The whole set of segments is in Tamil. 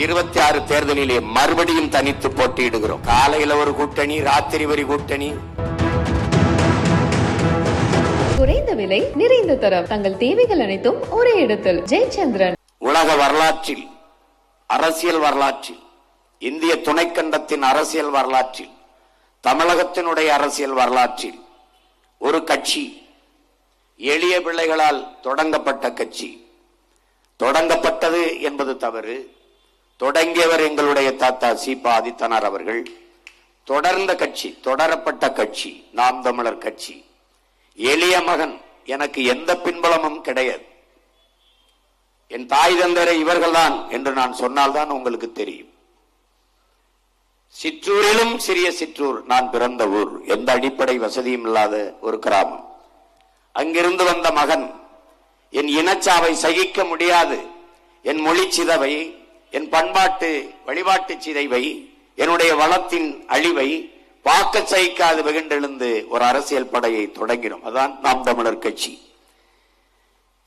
26 தேர்தலிலே மறுபடியும் தனித்து போட்டியிடுகிறோம். காலையில ஒரு கூட்டணி, ராத்திரி ஒரு கூட்டணி. குறைந்த விலை, நிறைந்த தரம், தங்கள் தேவைகள் அனைத்தும் ஒரே இடத்தில். ஜெயச்சந்திரன். உலக வரலாற்றில், அரசியல் வரலாற்றில், இந்திய துணைக்கண்டத்தின் அரசியல் வரலாற்றில், தமிழகத்தினுடைய அரசியல் வரலாற்றில் ஒரு கட்சி, எளிய பிள்ளைகளால் தொடங்கப்பட்ட கட்சி. தொடங்கப்பட்டது என்பது தவறு. தொடங்கியவர் எங்களுடைய தாத்தா சீபா ஆதித்தனார் அவர்கள். தொடர்ந்த கட்சி, தொடரப்பட்ட கட்சி நாம் தமிழர் கட்சி. எளிய மகன், எனக்கு எந்த பின்பலமும் கிடையாது. என் தாய் தந்தரை இவர்கள்தான் என்று நான் சொன்னால்தான் உங்களுக்கு தெரியும். சிற்றூரிலும் சிறிய சிற்றூர், நான் பிறந்த ஊர், எந்த அடிப்படை வசதியும் இல்லாத ஒரு கிராமம். அங்கிருந்து வந்த மகன். என் இனச்சாவை சகிக்க முடியாது. என் மொழி சிதைவை, என் பண்பாட்டு வழிபாட்டு சிதைவை, என்னுடைய வளத்தின் அழிவை பார்க்க சகிக்காது வெகுண்டெழுந்து ஒரு அரசியல் படையை தொடங்கினோம். அதான் நாம் தமிழர் கட்சி.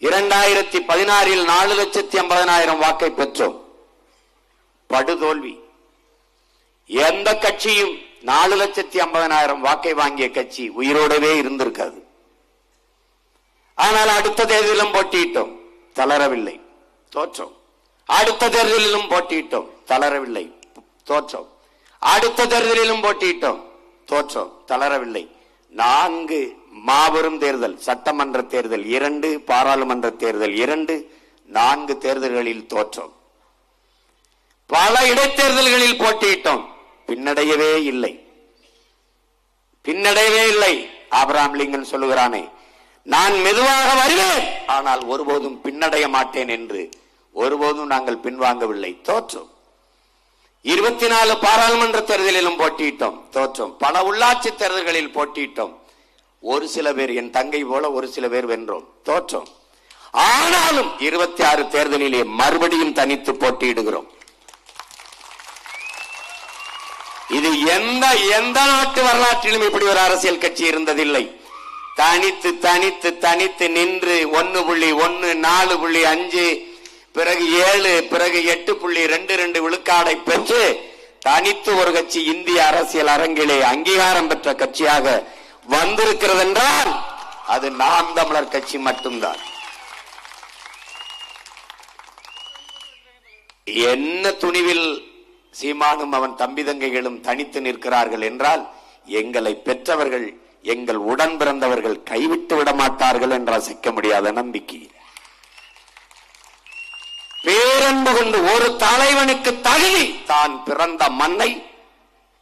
2016 4,50,000 வாக்கை பெற்றோம். படுதோல்வி. எந்த கட்சியும் 4,50,000 வாக்கை வாங்கிய கட்சி உயிரோடவே இருந்திருக்காது. ஆனால் அடுத்த தேர்தலிலும் போட்டியிட்டோம், தளரவில்லை, தோற்றோம். அடுத்த தேர்தலிலும் போட்டியிட்டோம், தளரவில்லை, தோற்றோம். அடுத்த தேர்தலிலும் போட்டியிட்டோம், தோற்றோம், தளரவில்லை. 4 மாபெரும் தேர்தல், சட்டமன்ற தேர்தல் 2, பாராளுமன்ற தேர்தல் 2, 4 தேர்தல்களில் தோற்றோம். பல இடைத்தேர்தல்களில் போட்டியிட்டோம், பின்னடையவே இல்லை, பின்னடையவே இல்லை. ஆபிரகாம் லிங்கன் சொல்லுகிறானே, நான் மெதுவாக வருவேன் ஆனால் ஒருபோதும் பின்னடைய மாட்டேன் என்று ஒருபோதும் நாங்கள் பின்வாங்கவில்லை, தோற்றோம். 24 பாராளுமன்ற தேர்தலிலும் போட்டியிட்டோம், தோற்றோம். பல உள்ளாட்சி தேர்தல்களில் போட்டியிட்டோம். ஒரு சில பேர், என் தங்கை போல ஒரு சில பேர் வென்றோம், தோற்றோம். ஆனாலும் 26 தேர்தலிலே மறுபடியும் தனித்து போட்டியிடுகிறோம். இது எந்த நாட்டு வரலாற்றிலும் இப்படி ஒரு அரசியல் கட்சி இருந்ததில்லை. தனித்து தனித்து தனித்து நின்று 1.1, 4.5, பிறகு 7, பிறகு 8.22 விழுக்காடை பெற்று தனித்து ஒரு கட்சி இந்திய அரசியல் அரங்கிலே அங்கீகாரம் பெற்ற கட்சியாக வந்திருக்கிறது என்றால் அது நாம் தமிழர் கட்சி மட்டும்தான். என்ன துணிவில் சீமானும் அவன் தம்பி தங்கைகளும் தனித்து நிற்கிறார்கள் என்றால், எங்களை பெற்றவர்கள், எங்கள் உடன் பிறந்தவர்கள் கைவிட்டு விட மாட்டார்கள் என்ற அசைக்க முடியாத நம்பிக்கை. பேரன்பு கொண்டு ஒரு தலைவனுக்கு தகுதி தான் பிறந்த மண்ணை,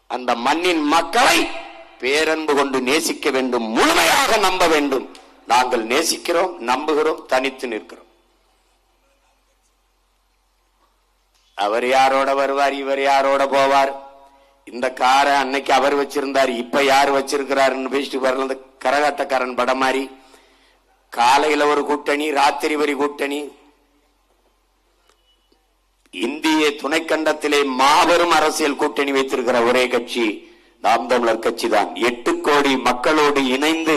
அந்த மண்ணின் மக்களை பேரன்பு கொண்டு நேசிக்க வேண்டும், முழுமையாக நம்ப வேண்டும். நாங்கள் நேசிக்கிறோம், நம்புகிறோம், தனித்து நிற்கிறோம். அவர் யாரோட வருவார், இவர் யாரோட போவார், இந்த காரை அன்னைக்கு அவர் வச்சிருந்தார், இப்ப யார் வச்சிருக்கிறாருன்னு பேசிட்டு வரல. கரகாட்டக்காரன் படம் மாதிரி காலையில ஒரு கூட்டணி, ராத்திரி ஒரு கூட்டணி. இந்திய துணைக்கண்டத்திலே மாபெரும் அரசியல் கூட்டணி வைத்திருக்கிற ஒரே கட்சி நாம் தமிழர் கட்சி தான். 8 கோடி மக்களோடு இணைந்து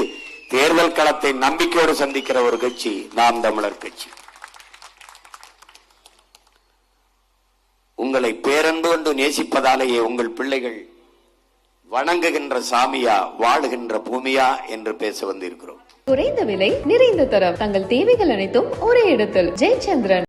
தேர்தல் களத்தை நம்பிக்கையோடு சந்திக்கிற ஒரு கட்சி நாம் தமிழர் கட்சி. உங்களை பேரன்பு கொண்டு நேசிப்பதாலேயே உங்கள் பிள்ளைகள் வணங்குகின்ற சாமியா, வாழுகின்ற பூமியா என்று பேச வந்திருக்கிறோம். குறைந்த விலை, நிறைந்த தரம், தங்கள் தேவைகள் அனைத்தும் ஒரே இடத்தில். ஜெயச்சந்திரன்.